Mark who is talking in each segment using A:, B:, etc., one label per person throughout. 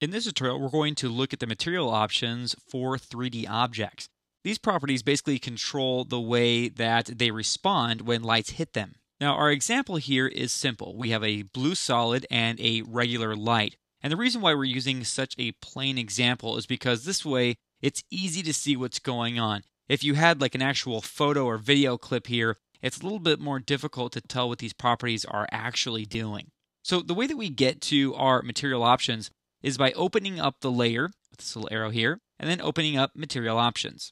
A: In this tutorial, we're going to look at the material options for 3D objects. These properties basically control the way that they respond when lights hit them. Now, our example here is simple. We have a blue solid and a regular light. And the reason why we're using such a plain example is because this way it's easy to see what's going on. If you had like an actual photo or video clip here, it's a little bit more difficult to tell what these properties are actually doing. So the way that we get to our material options is by opening up the layer with this little arrow here, and then opening up material options.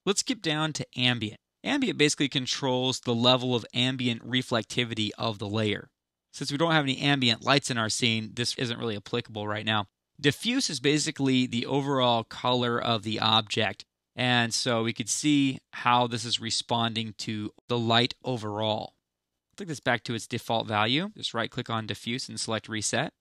A: Let's skip down to ambient. Ambient basically controls the level of ambient reflectivity of the layer. Since we don't have any ambient lights in our scene, this isn't really applicable right now. Diffuse is basically the overall color of the object, and so we could see how this is responding to the light overall. Take this back to its default value. Just right-click on diffuse and select reset.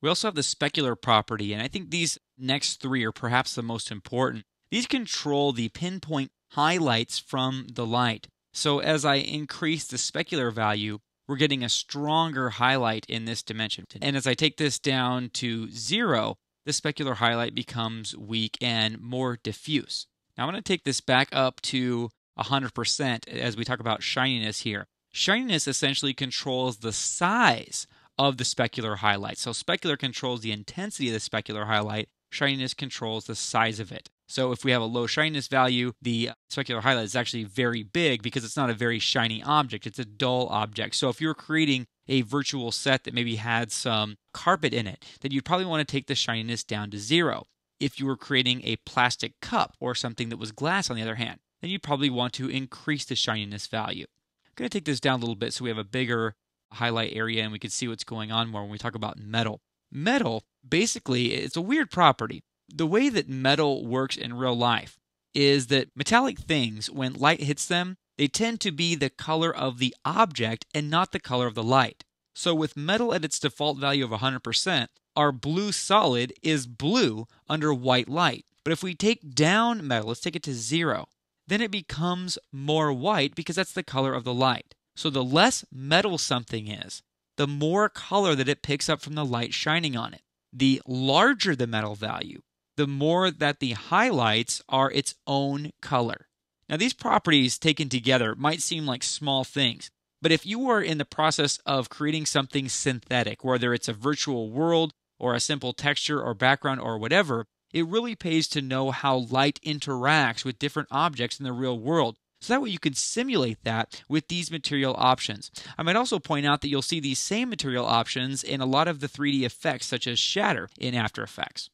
A: We also have the specular property, and I think these next three are perhaps the most important. These control the pinpoint highlights from the light. So as I increase the specular value, we're getting a stronger highlight in this dimension. And as I take this down to 0, the specular highlight becomes weak and more diffuse. Now I'm going to take this back up to 100% as we talk about shininess here. Shininess essentially controls the size of the specular highlight. So specular controls the intensity of the specular highlight. Shininess controls the size of it. So if we have a low shininess value, the specular highlight is actually very big because it's not a very shiny object. It's a dull object. So if you're creating a virtual set that maybe had some carpet in it, then you'd probably want to take the shininess down to 0. If you were creating a plastic cup or something that was glass, on the other hand, then you'd probably want to increase the shininess value. I'm going to take this down a little bit so we have a bigger highlight area and we can see what's going on more when we talk about metal. Metal, basically, it's a weird property. The way that metal works in real life is that metallic things, when light hits them, they tend to be the color of the object and not the color of the light. So with metal at its default value of 100%, our blue solid is blue under white light. But if we take down metal, let's take it to 0, then it becomes more white because that's the color of the light. So the less metal something is, the more color that it picks up from the light shining on it. The larger the metal value, the more that the highlights are its own color. Now these properties taken together might seem like small things, but if you are in the process of creating something synthetic, whether it's a virtual world or a simple texture or background or whatever, it really pays to know how light interacts with different objects in the real world. So that way you can simulate that with these material options. I might also point out that you'll see these same material options in a lot of the 3D effects such as shatter in After Effects.